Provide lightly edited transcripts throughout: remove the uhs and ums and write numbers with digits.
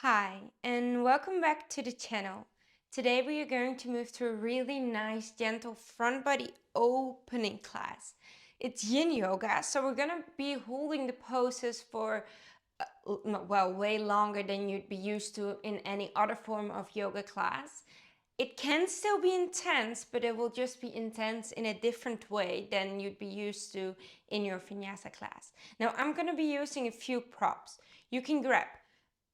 Hi, and welcome back to the channel. Today we are going to move to a really nice, gentle front body opening class. It's yin yoga, so we're gonna be holding the poses for, way longer than you'd be used to in any other form of yoga class. It can still be intense, but it will just be intense in a different way than you'd be used to in your vinyasa class. Now I'm gonna be using a few props. You can grab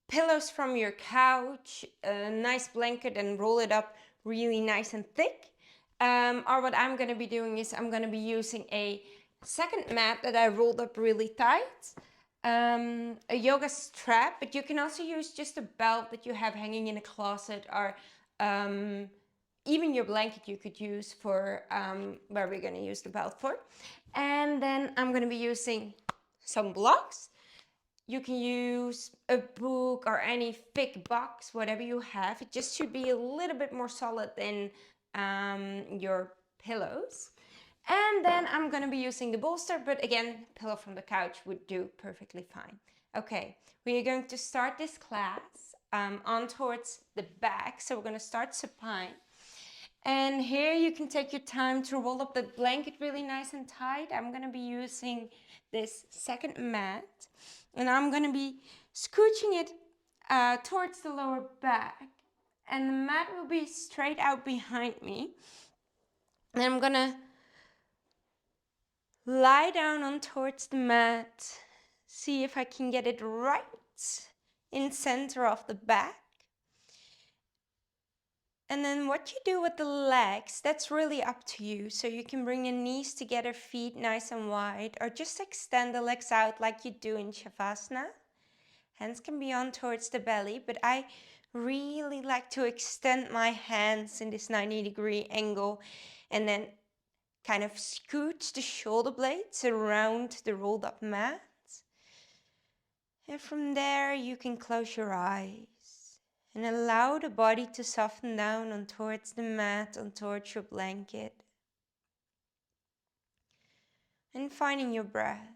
pillows from your couch, a nice blanket, and roll it up really nice and thick. Or what I'm gonna be doing is I'm gonna be using a second mat that I rolled up really tight, a yoga strap, but you can also use just a belt that you have hanging in a closet, or even your blanket you could use for where we're gonna use the belt for. And then I'm gonna be using some blocks. You can use a book or any thick box, whatever you have. It just should be a little bit more solid than your pillows. And then I'm gonna be using the bolster, but again, pillow from the couch would do perfectly fine. Okay, we are going to start this class on towards the back. So we're gonna start supine. And here you can take your time to roll up the blanket really nice and tight. I'm gonna be using this second mat, and I'm gonna be scooching it towards the lower back, and the mat will be straight out behind me. And I'm gonna lie down on towards the mat, see if I can get it right in center of the back. And then what you do with the legs, that's really up to you. So you can bring the knees together, feet nice and wide, or just extend the legs out like you do in Shavasana. Hands can be on towards the belly, but I really like to extend my hands in this 90-degree angle and then kind of scooch the shoulder blades around the rolled up mat. And from there you can close your eyes and allow the body to soften down on towards the mat, on towards your blanket. And finding your breath.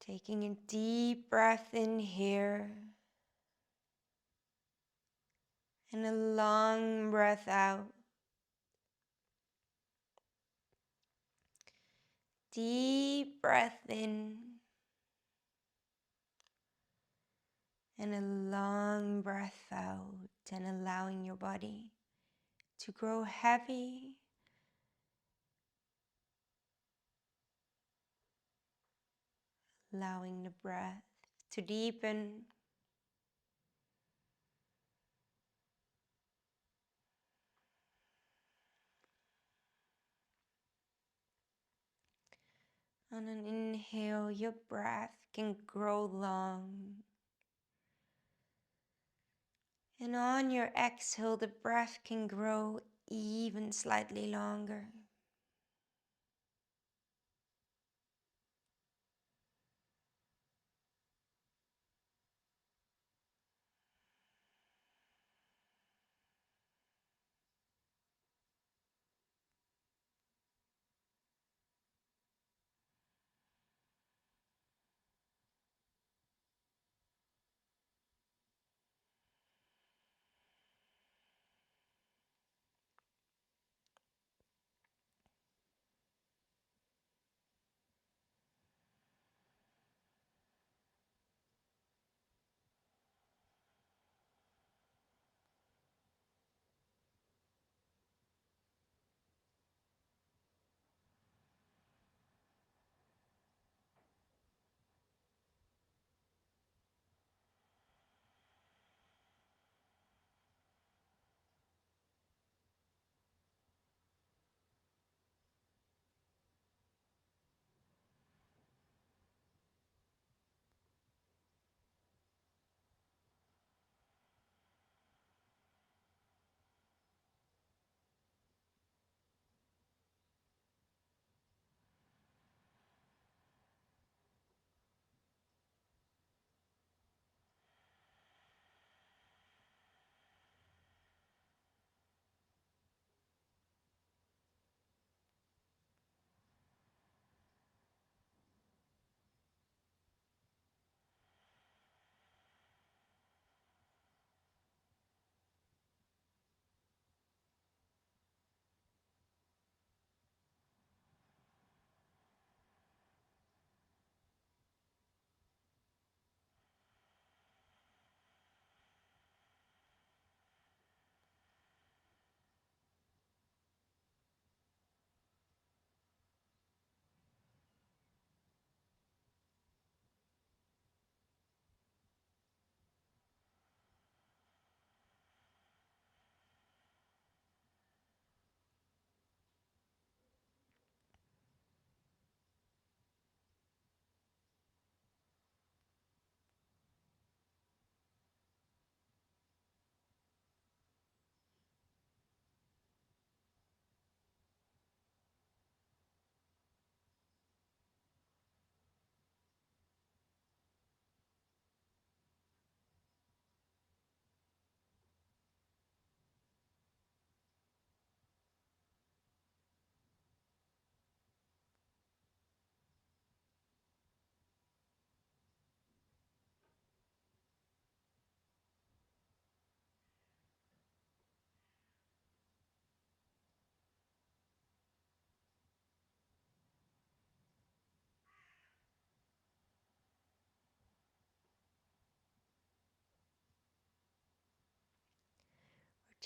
Taking a deep breath in here. And a long breath out. Deep breath in. And a long breath out. And allowing your body to grow heavy. Allowing the breath to deepen. On an inhale, your breath can grow long. And on your exhale, the breath can grow even slightly longer.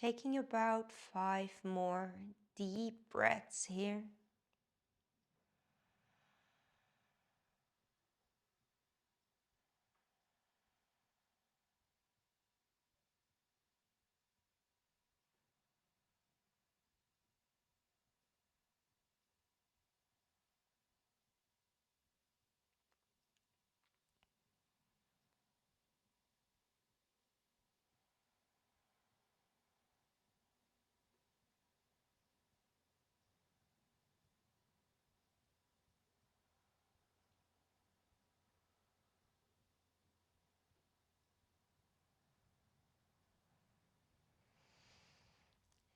Taking about 5 more deep breaths here.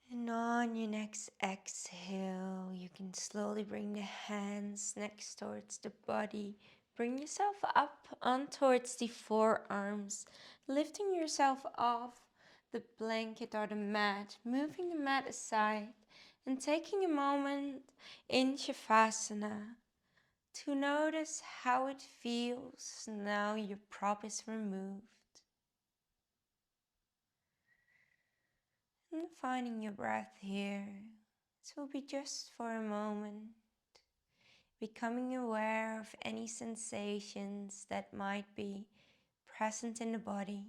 And on your next exhale, you can slowly bring the hands next towards the body. Bring yourself up on towards the forearms, lifting yourself off the blanket or the mat, moving the mat aside, and taking a moment in Shavasana to notice how it feels now your prop is removed. And finding your breath here. This will be just for a moment. Becoming aware of any sensations that might be present in the body.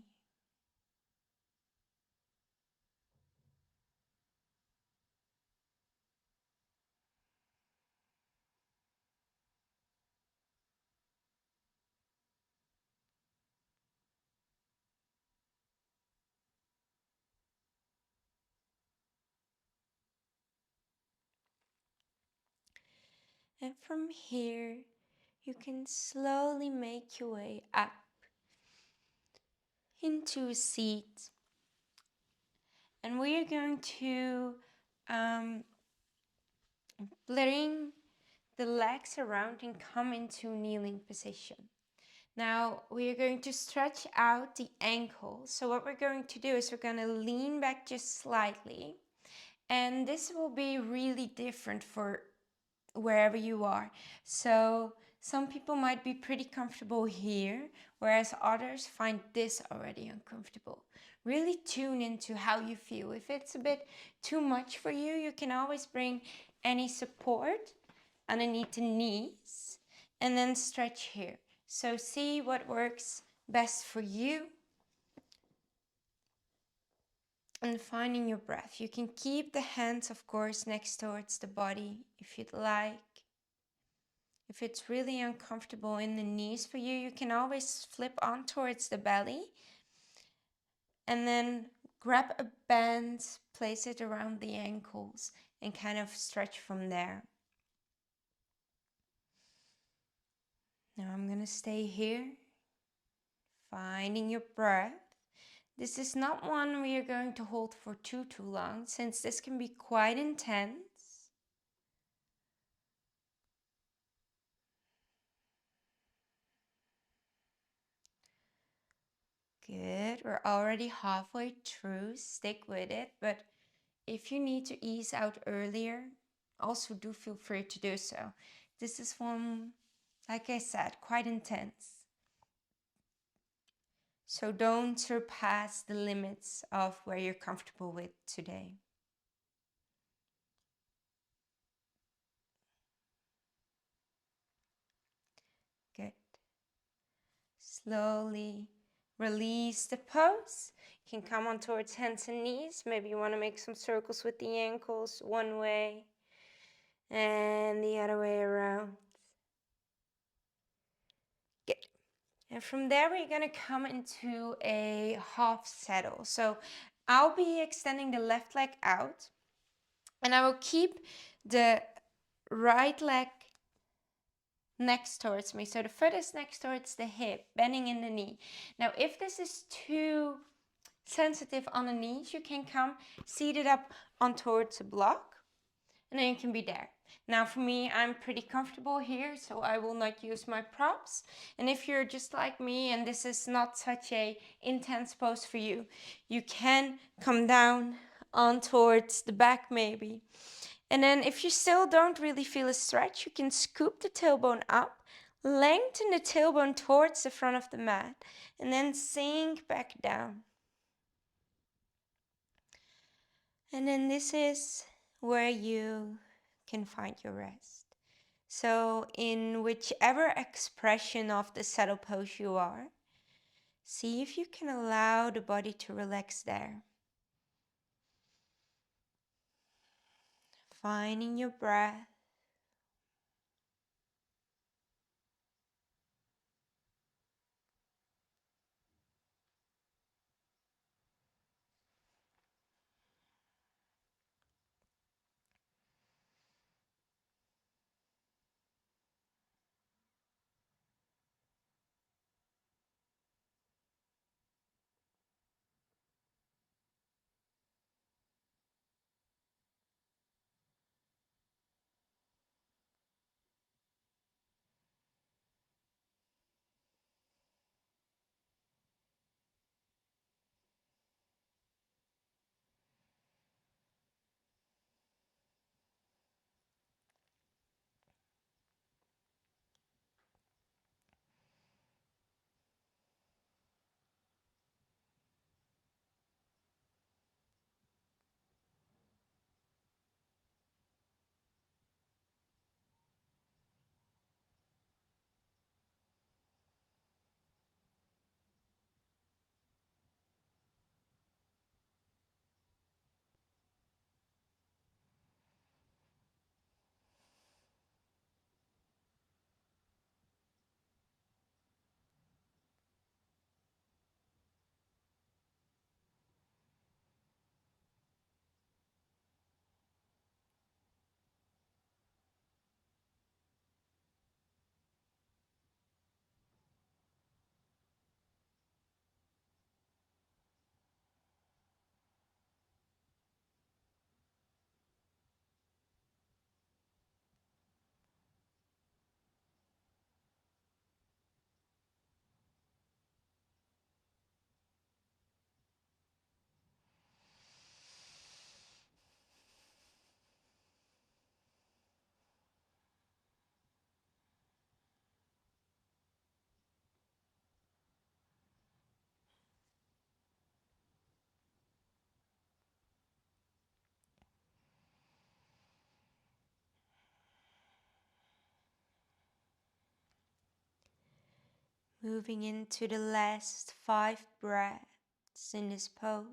And from here, you can slowly make your way up into a seat. And we are going to bring the legs around and come into kneeling position. Now we are going to stretch out the ankles. So what we're going to do is we're going to lean back just slightly. And this will be really different for wherever you are. So some people might be pretty comfortable here, whereas others find this already uncomfortable. Really tune into how you feel. If it's a bit too much for you, you can always bring any support underneath the knees and then stretch here. So see what works best for you. And finding your breath. You can keep the hands, of course, next towards the body if you'd like. If it's really uncomfortable in the knees for you, you can always flip on towards the belly and then grab a band, place it around the ankles and kind of stretch from there. Now I'm going to stay here, finding your breath. This is not one we are going to hold for too long, since this can be quite intense. Good, we're already halfway through, stick with it, but if you need to ease out earlier, also do feel free to do so. This is one, like I said, quite intense. So don't surpass the limits of where you're comfortable with today. Good. Slowly release the pose. You can come on towards hands and knees. Maybe you want to make some circles with the ankles one way and the other way around. Good. And from there, we're going to come into a half saddle. So I'll be extending the left leg out and I will keep the right leg next towards me. So the foot is next towards the hip, bending in the knee. Now, if this is too sensitive on the knees, you can come seated up on towards a block and then you can be there. Now for me, I'm pretty comfortable here, so I will not use my props. And if you're just like me and this is not such a intense pose for you, you can come down on towards the back maybe. And then if you still don't really feel a stretch, you can scoop the tailbone up, lengthen the tailbone towards the front of the mat, and then sink back down. And then this is where you can find your rest. So in whichever expression of the saddle pose you are, see if you can allow the body to relax there. Finding your breath. Moving into the last 5 breaths in this pose.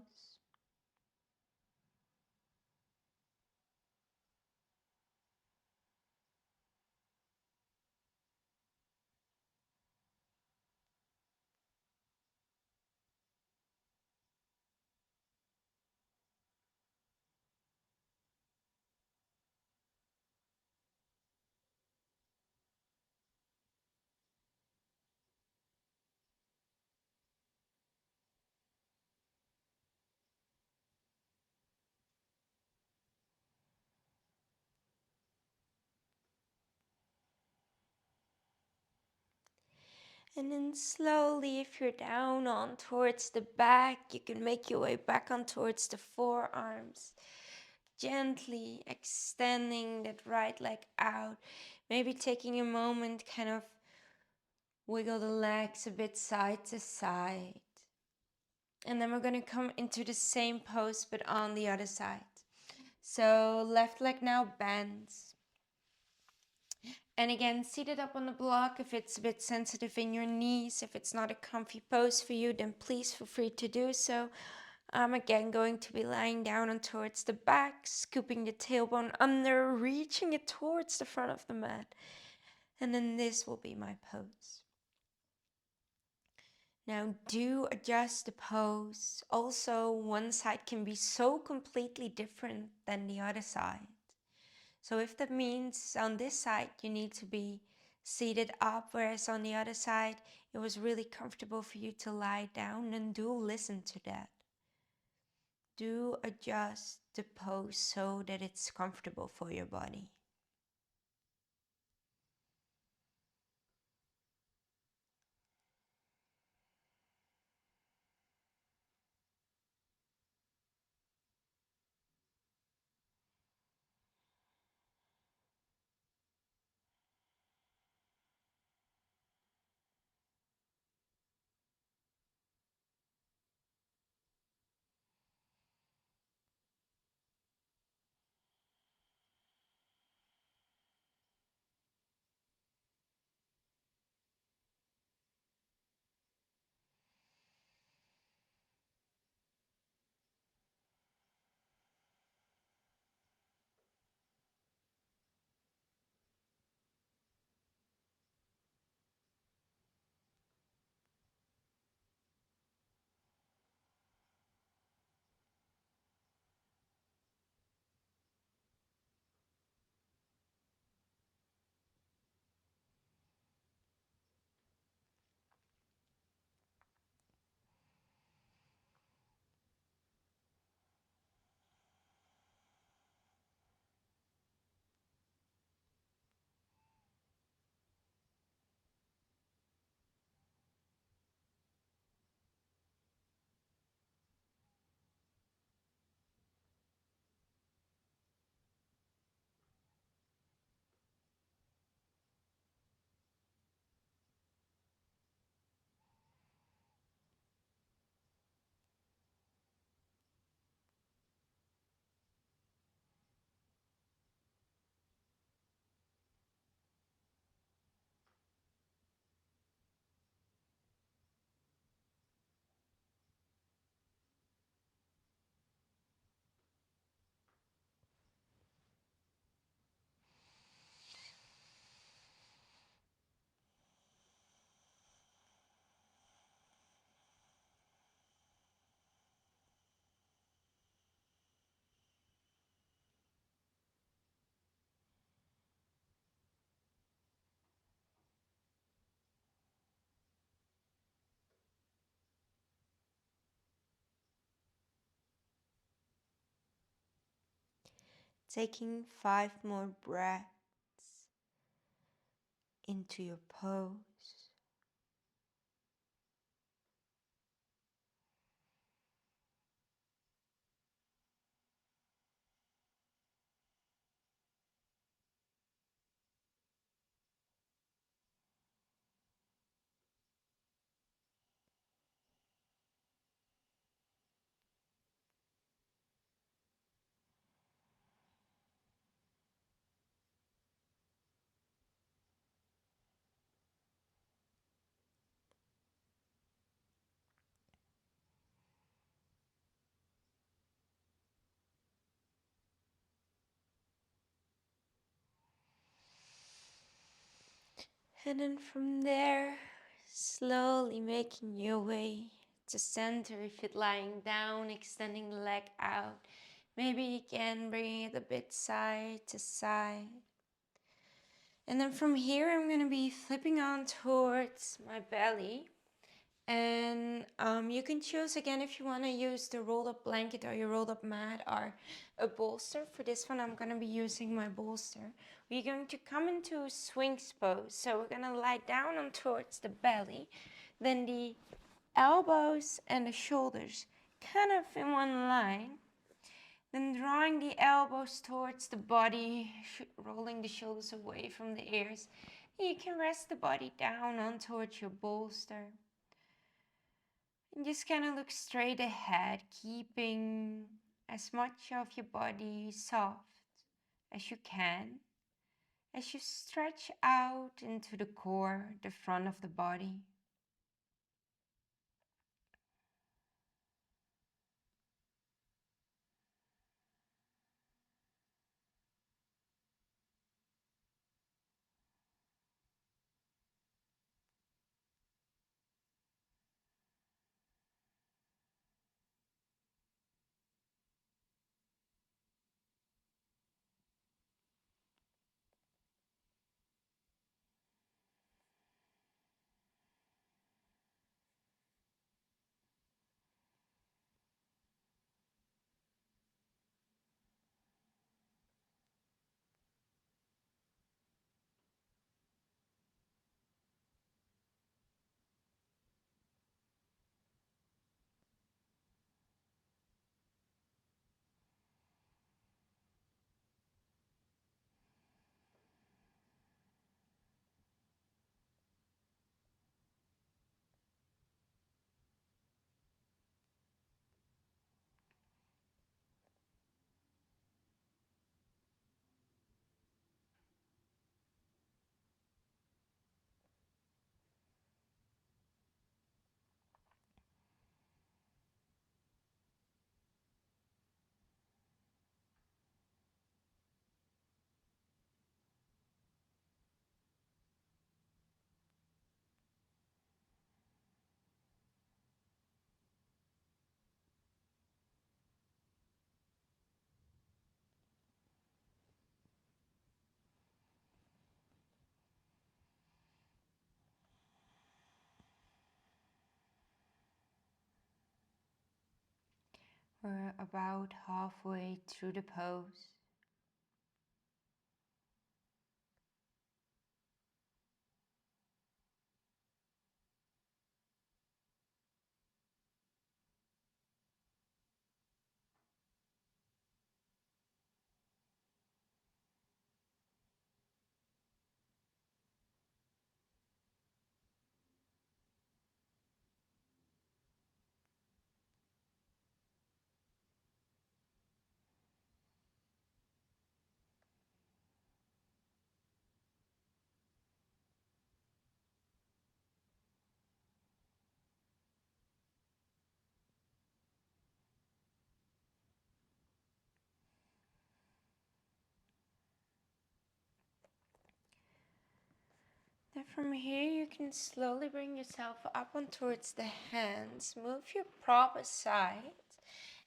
And then slowly, if you're down on towards the back, you can make your way back on towards the forearms. Gently extending that right leg out. Maybe taking a moment, kind of wiggle the legs a bit side to side. And then we're going to come into the same pose, but on the other side. So left leg now bends. And again, seated up on the block. If it's a bit sensitive in your knees, if it's not a comfy pose for you, then please feel free to do so. I'm again going to be lying down and towards the back, scooping the tailbone under, reaching it towards the front of the mat. And then this will be my pose. Now do adjust the pose. Also, one side can be so completely different than the other side. So if that means on this side you need to be seated up, whereas on the other side it was really comfortable for you to lie down, then do listen to that. Do adjust the pose so that it's comfortable for your body. Taking 5 more breaths into your pose. And then from there, slowly making your way to center. If you're lying down, extending the leg out. Maybe you can bring it a bit side to side. And then from here, I'm going to be flipping on towards my belly. And you can choose again if you want to use the rolled up blanket or your rolled up mat or a bolster. For this one, I'm going to be using my bolster. We're going to come into a Sphinx pose. So we're going to lie down on towards the belly. Then the elbows and the shoulders kind of in one line. Then drawing the elbows towards the body, rolling the shoulders away from the ears. You can rest the body down on towards your bolster. And just kind of look straight ahead, keeping as much of your body soft as you can as you stretch out into the core, the front of the body. We're about halfway through the pose. Then from here you can slowly bring yourself up on towards the hands. Move your prop aside.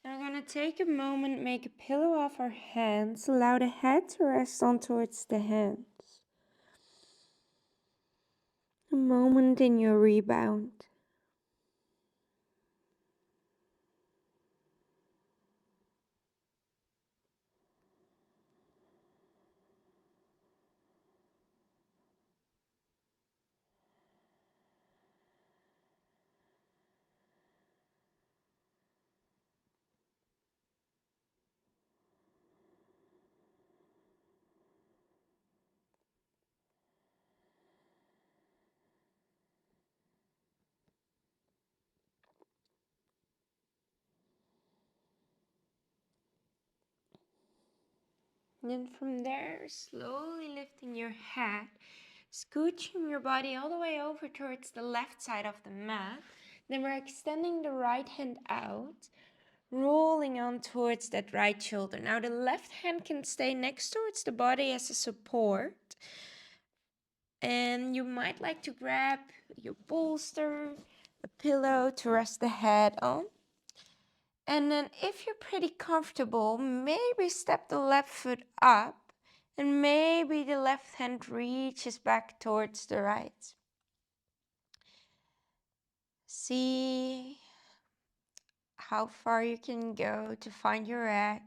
And we're going to take a moment, make a pillow of our hands. Allow the head to rest on towards the hands. A moment in your rebound. And then from there, slowly lifting your head, scooching your body all the way over towards the left side of the mat. Then we're extending the right hand out, rolling on towards that right shoulder. Now the left hand can stay next towards the body as a support. And you might like to grab your bolster, a pillow to rest the head on. And then if you're pretty comfortable, maybe step the left foot up and maybe the left hand reaches back towards the right. See how far you can go to find your edge.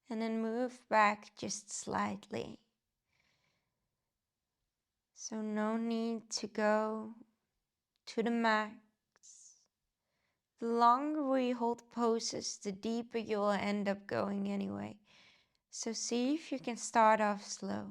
And then move back just slightly. So no need to go to the max. The longer we hold poses, the deeper you will end up going anyway. So see if you can start off slow.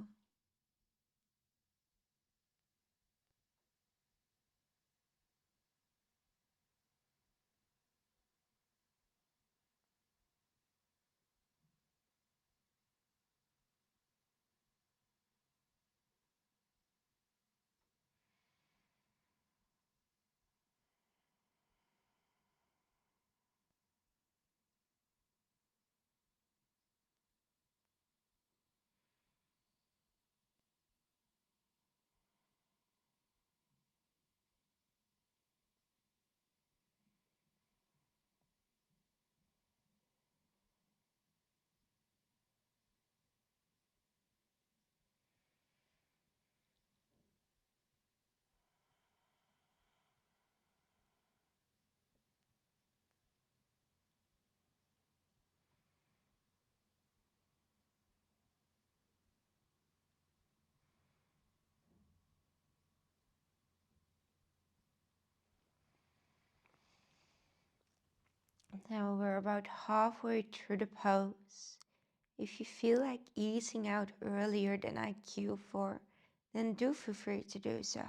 Now we're about halfway through the pose. If you feel like easing out earlier than I cue for, then do feel free to do so.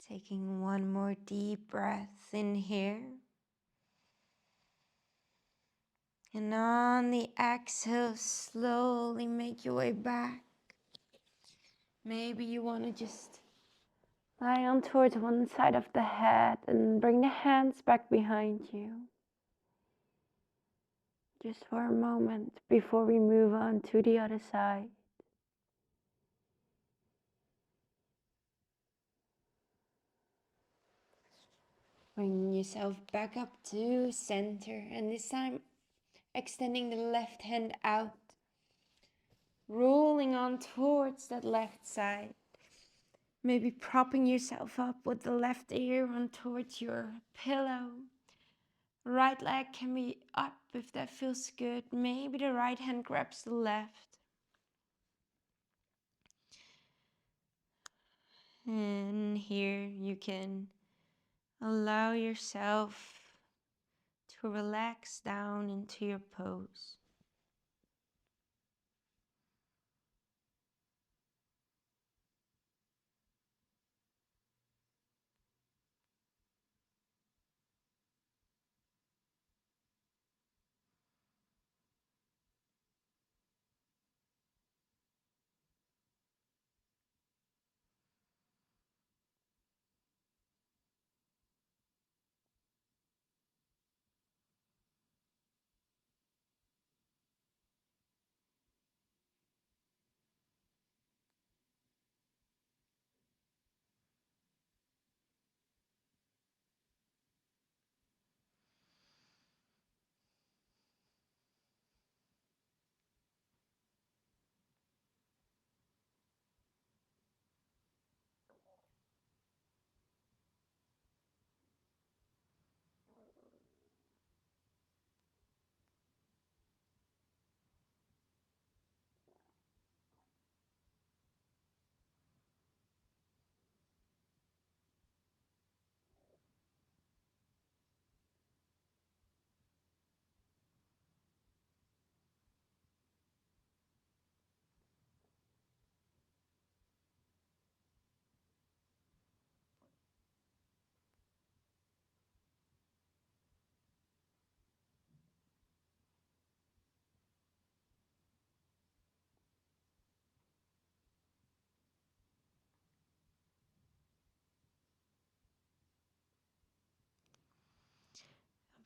Taking one more deep breath in here. And on the exhale, slowly make your way back. Maybe you want to just lie on towards one side of the head and bring the hands back behind you. Just for a moment before we move on to the other side. Bring yourself back up to center, and this time extending the left hand out, rolling on towards that left side. Maybe propping yourself up with the left ear on towards your pillow. Right leg can be up if that feels good. Maybe the right hand grabs the left. And here you can allow yourself to relax down into your pose.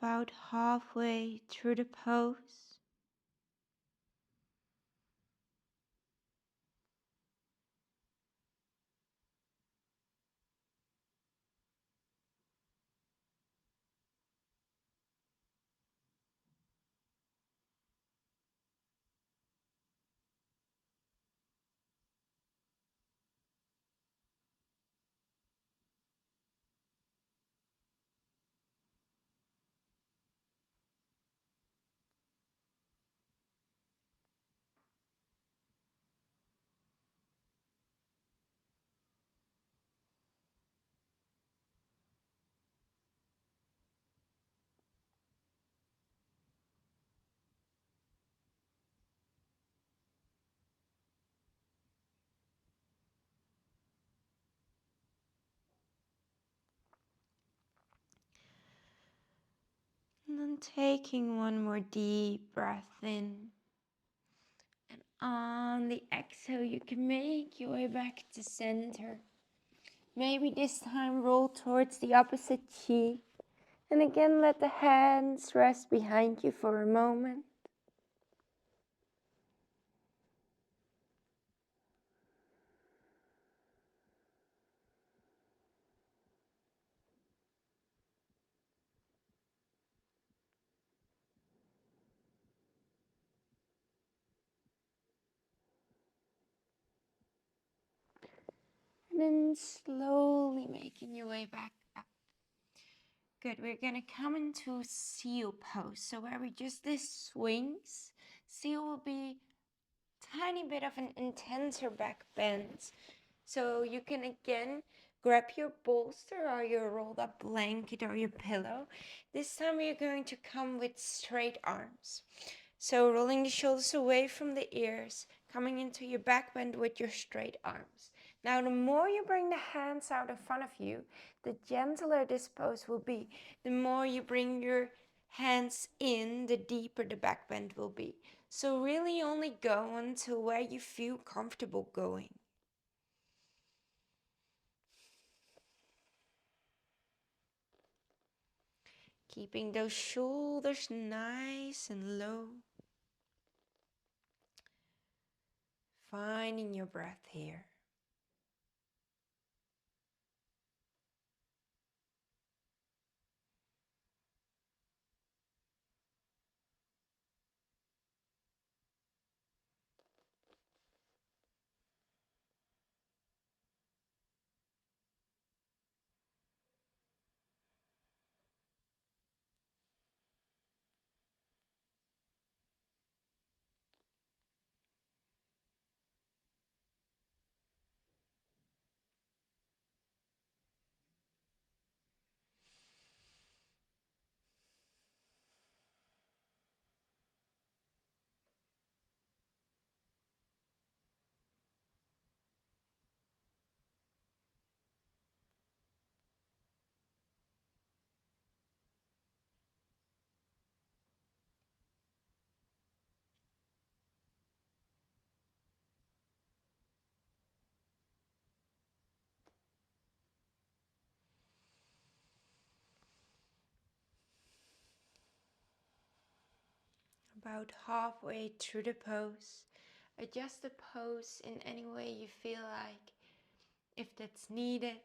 About halfway through the pose. And then taking one more deep breath in. And on the exhale, you can make your way back to center. Maybe this time roll towards the opposite cheek. And again, let the hands rest behind you for a moment. And then slowly making your way back up. Good, we're gonna come into seal pose. So where we just this Sphinx, seal will be tiny bit of an intenser back bend. So you can again grab your bolster or your rolled up blanket or your pillow. This time you're going to come with straight arms. So rolling the shoulders away from the ears, coming into your back bend with your straight arms. Now the more you bring the hands out in front of you, the gentler this pose will be. The more you bring your hands in, the deeper the back bend will be. So really only go until where you feel comfortable going. Keeping those shoulders nice and low. Finding your breath here. About halfway through the pose, adjust the pose in any way you feel like, if that's needed.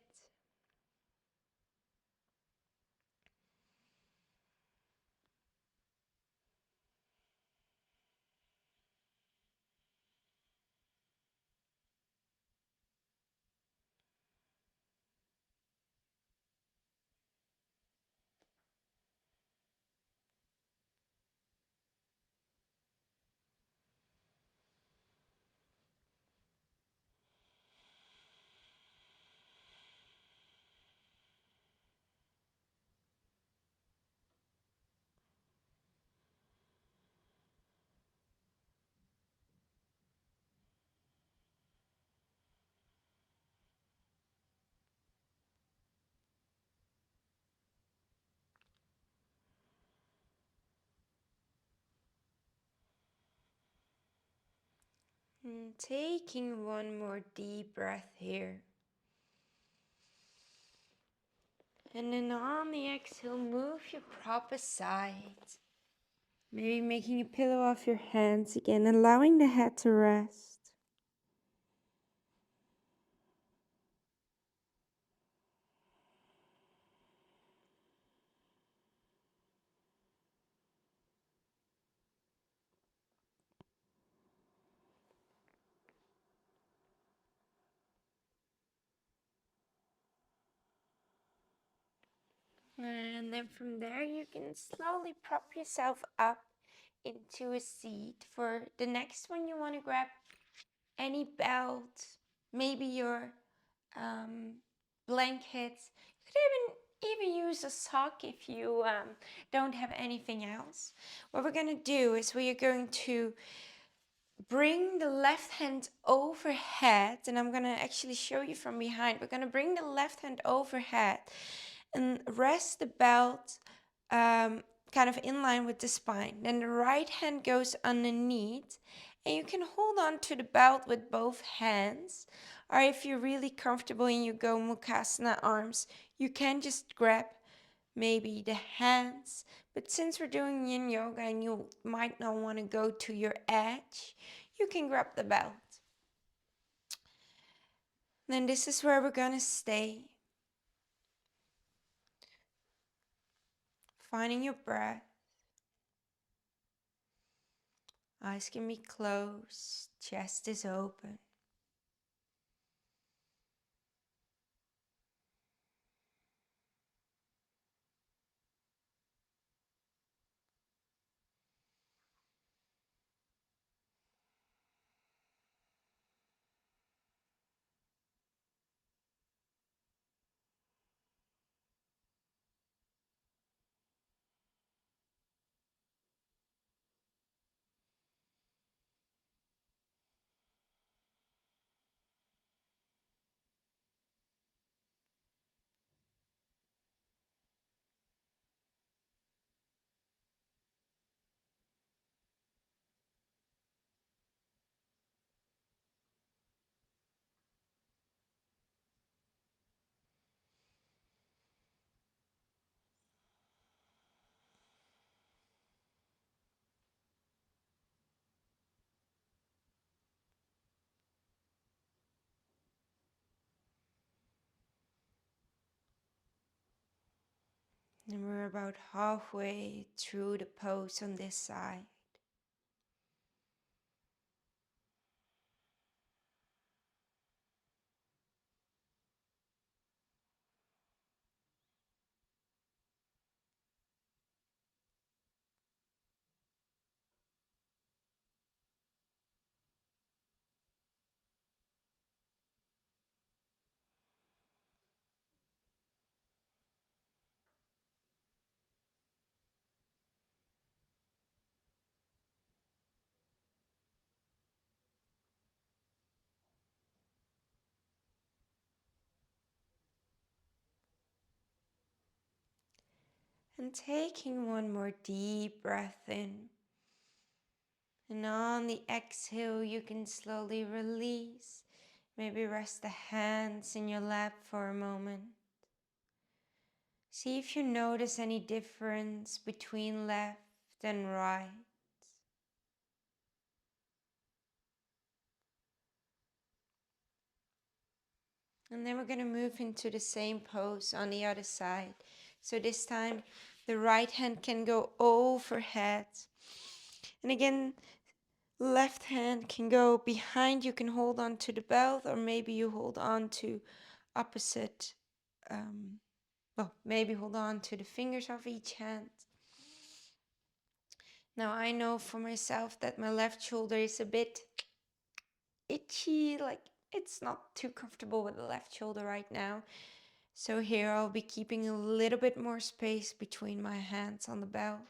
And taking one more deep breath here. And then on the exhale, move your prop aside. Maybe making a pillow of your hands again, allowing the head to rest. And then from there, you can slowly prop yourself up into a seat. For the next one, you want to grab any belt, maybe your blankets. You could even use a sock if you don't have anything else. What we're going to do is we are going to bring the left hand overhead, and I'm going to actually show you from behind. We're going to bring the left hand overhead and rest the belt kind of in line with the spine. Then the right hand goes underneath, and you can hold on to the belt with both hands. Or if you're really comfortable in your Gomukhasana arms, you can just grab maybe the hands. But since we're doing yin yoga and you might not want to go to your edge, you can grab the belt. Then this is where we're gonna stay. Finding your breath. Eyes can be closed, chest is open. And we're about halfway through the pose on this side. And taking one more deep breath in. And on the exhale, you can slowly release. Maybe rest the hands in your lap for a moment. See if you notice any difference between left and right. And then we're going to move into the same pose on the other side. So this time the right hand can go overhead. And again, left hand can go behind. You can hold on to the belt, or maybe you hold on to opposite. Maybe hold on to the fingers of each hand. Now I know for myself that my left shoulder is a bit itchy, like it's not too comfortable with the left shoulder right now. So here I'll be keeping a little bit more space between my hands on the belt.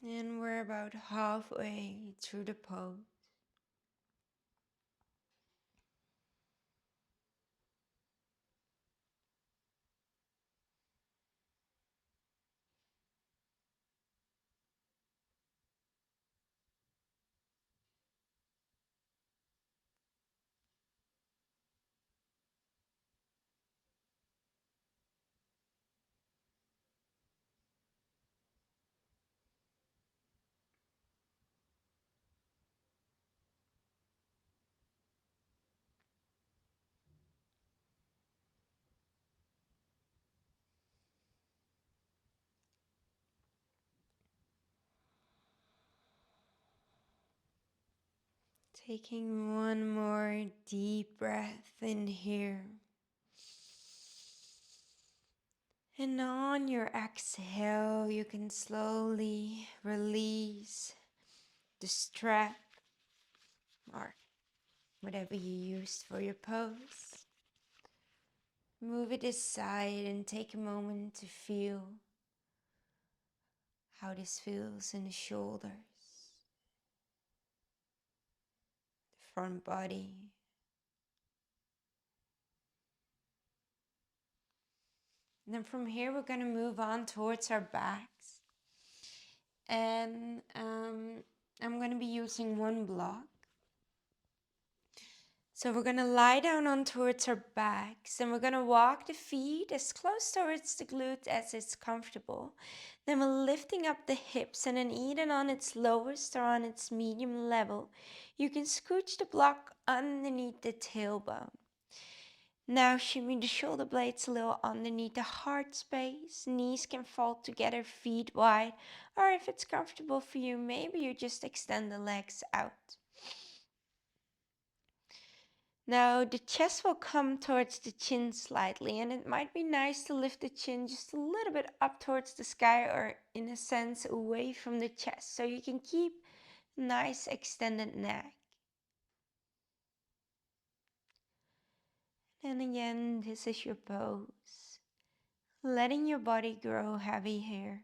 And we're about halfway through the pose. Taking one more deep breath in here. And on your exhale, you can slowly release the strap or whatever you used for your pose. Move it aside and take a moment to feel how this feels in the shoulders, the front body. And then from here, we're going to move on towards our backs. And I'm going to be using one block. So we're going to lie down on towards our backs, and we're going to walk the feet as close towards the glutes as it's comfortable. Then we're lifting up the hips, and then either on its lowest or on its medium level, you can scooch the block underneath the tailbone. Now shimmy the shoulder blades a little underneath the heart space. Knees can fall together, feet wide, or if it's comfortable for you, maybe you just extend the legs out. Now the chest will come towards the chin slightly, and it might be nice to lift the chin just a little bit up towards the sky, or in a sense away from the chest, so you can keep a nice extended neck. And again, this is your pose, letting your body grow heavy here.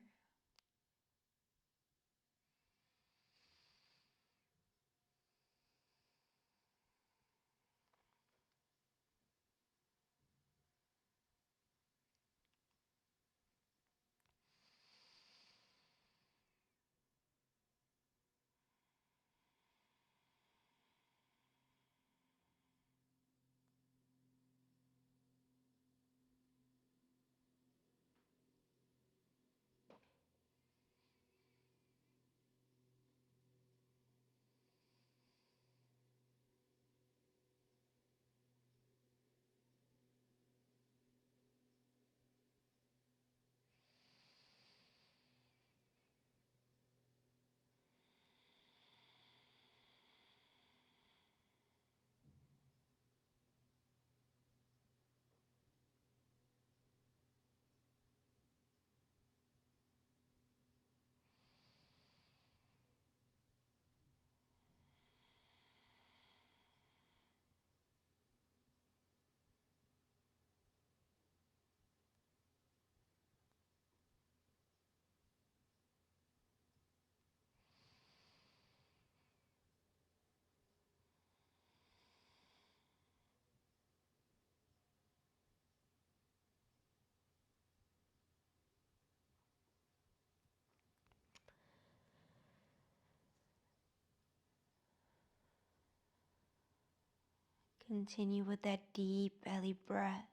Continue with that deep belly breath.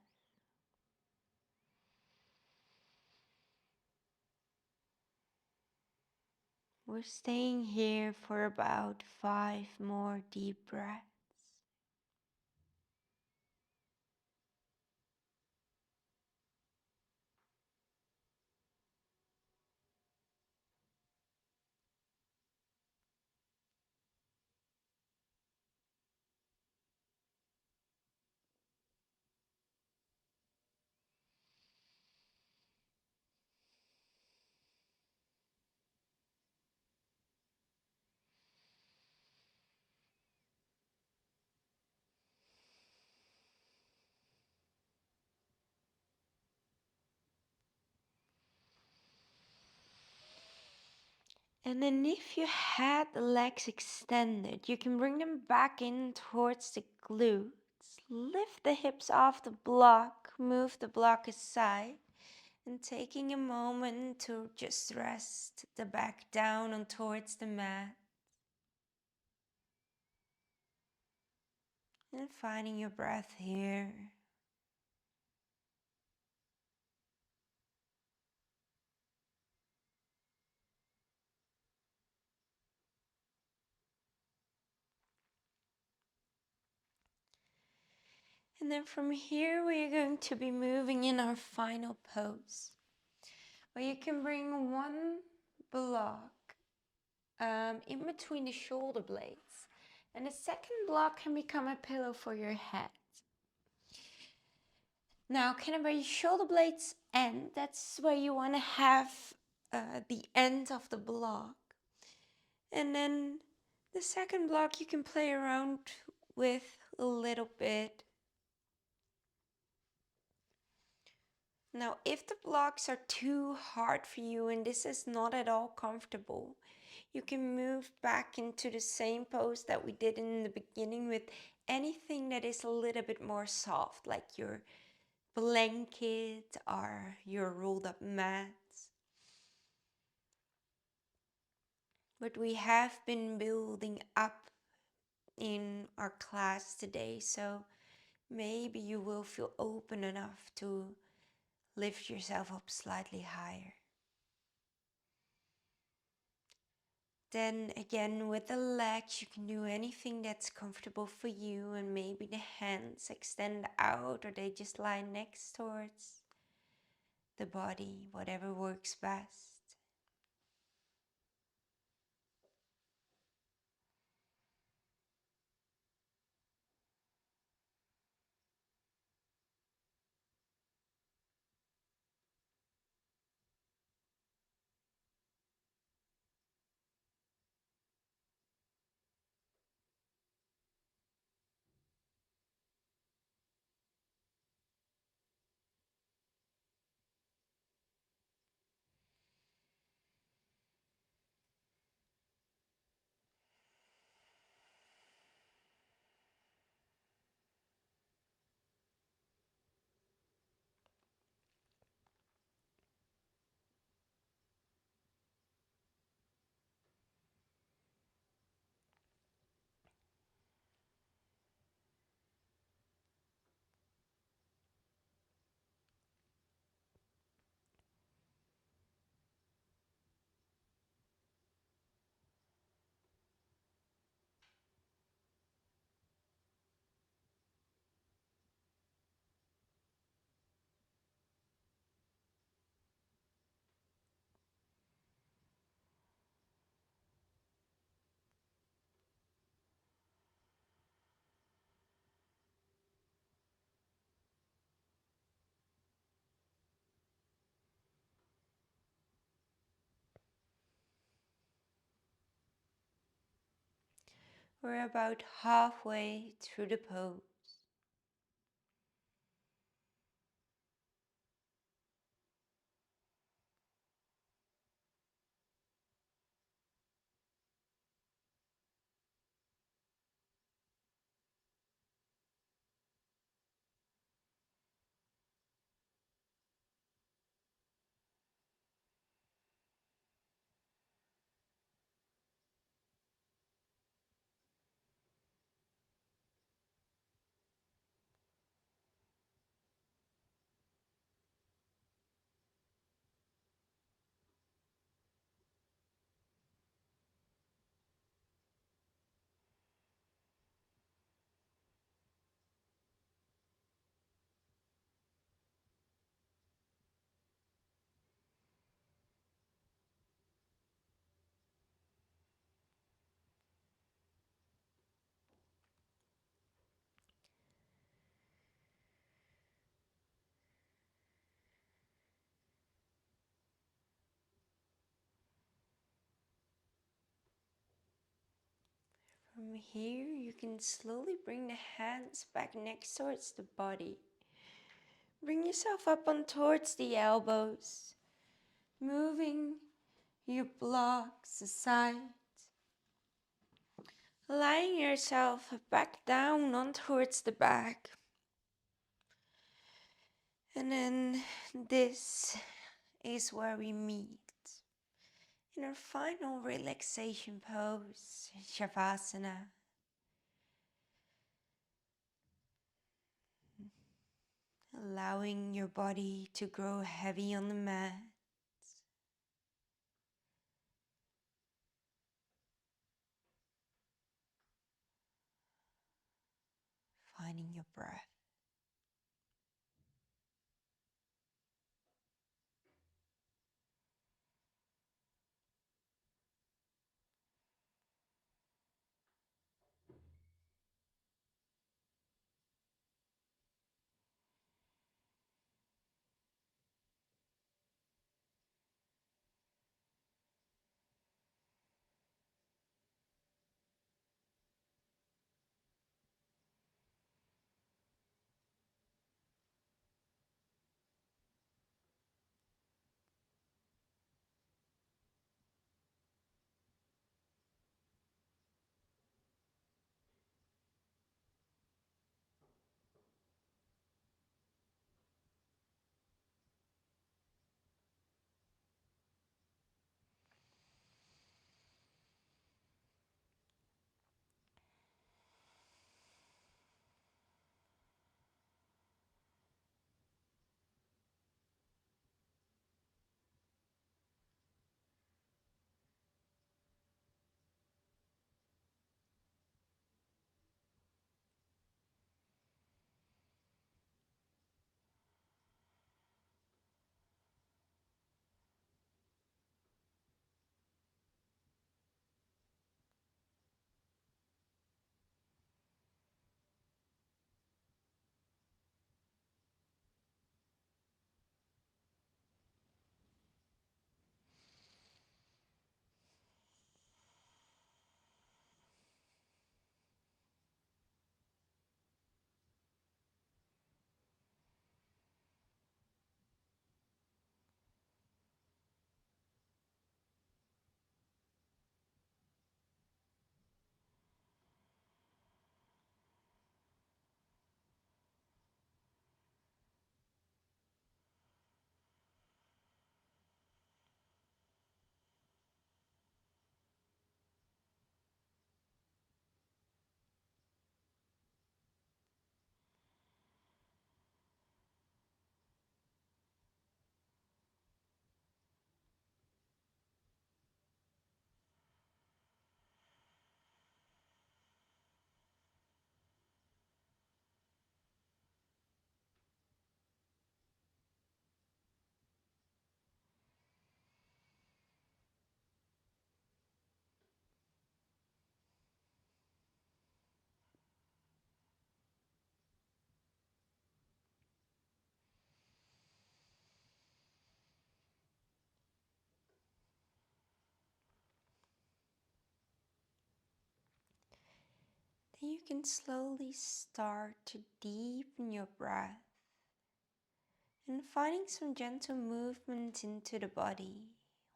We're staying here for about 5 more deep breaths. And then if you had the legs extended, you can bring them back in towards the glutes. Lift the hips off the block, move the block aside, and taking a moment to just rest the back down on towards the mat. And finding your breath here. And then from here, we are going to be moving in our final pose. Or you can bring one block in between the shoulder blades. And the second block can become a pillow for your head. Now, kind of where your shoulder blades end, that's where you want to have the end of the block. And then the second block you can play around with a little bit. Now, if the blocks are too hard for you and this is not at all comfortable, you can move back into the same pose that we did in the beginning with anything that is a little bit more soft, like your blanket or your rolled up mats. But we have been building up in our class today, so maybe you will feel open enough to lift yourself up slightly higher. Then again, with the legs, you can do anything that's comfortable for you, and maybe the hands extend out or they just lie next towards the body, whatever works best. We're about halfway through the pose. From here, you can slowly bring the hands back next towards the body. Bring yourself up on towards the elbows, moving your blocks aside, lying yourself back down on towards the back. And then this is where we meet in our final relaxation pose, Shavasana. Allowing your body to grow heavy on the mat. Finding your breath. Then you can slowly start to deepen your breath and finding some gentle movement into the body,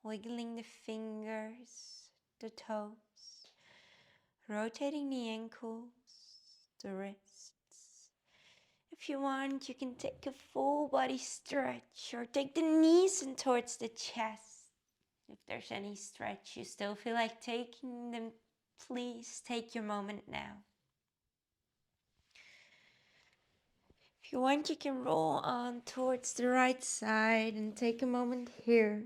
wiggling the fingers, the toes, rotating the ankles, the wrists. If you want, you can take a full body stretch or take the knees in towards the chest. If there's any stretch you still feel like taking, then please take your moment now. If you want, you can roll on towards the right side and take a moment here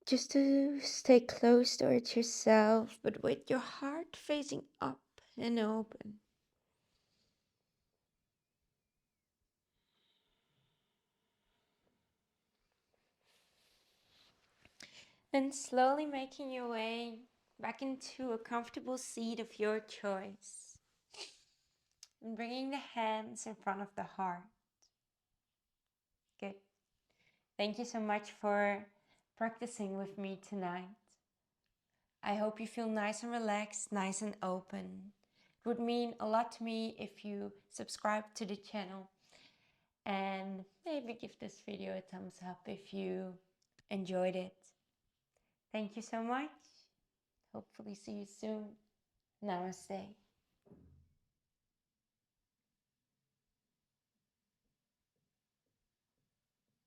just to stay close towards yourself, but with your heart facing up and open. And slowly making your way back into a comfortable seat of your choice. And bringing the hands in front of the heart. Good. Thank you so much for practicing with me tonight. I hope you feel nice and relaxed, nice and open. It would mean a lot to me if you subscribe to the channel and maybe give this video a thumbs up if you enjoyed it. Thank you so much. Hopefully see you soon. Namaste.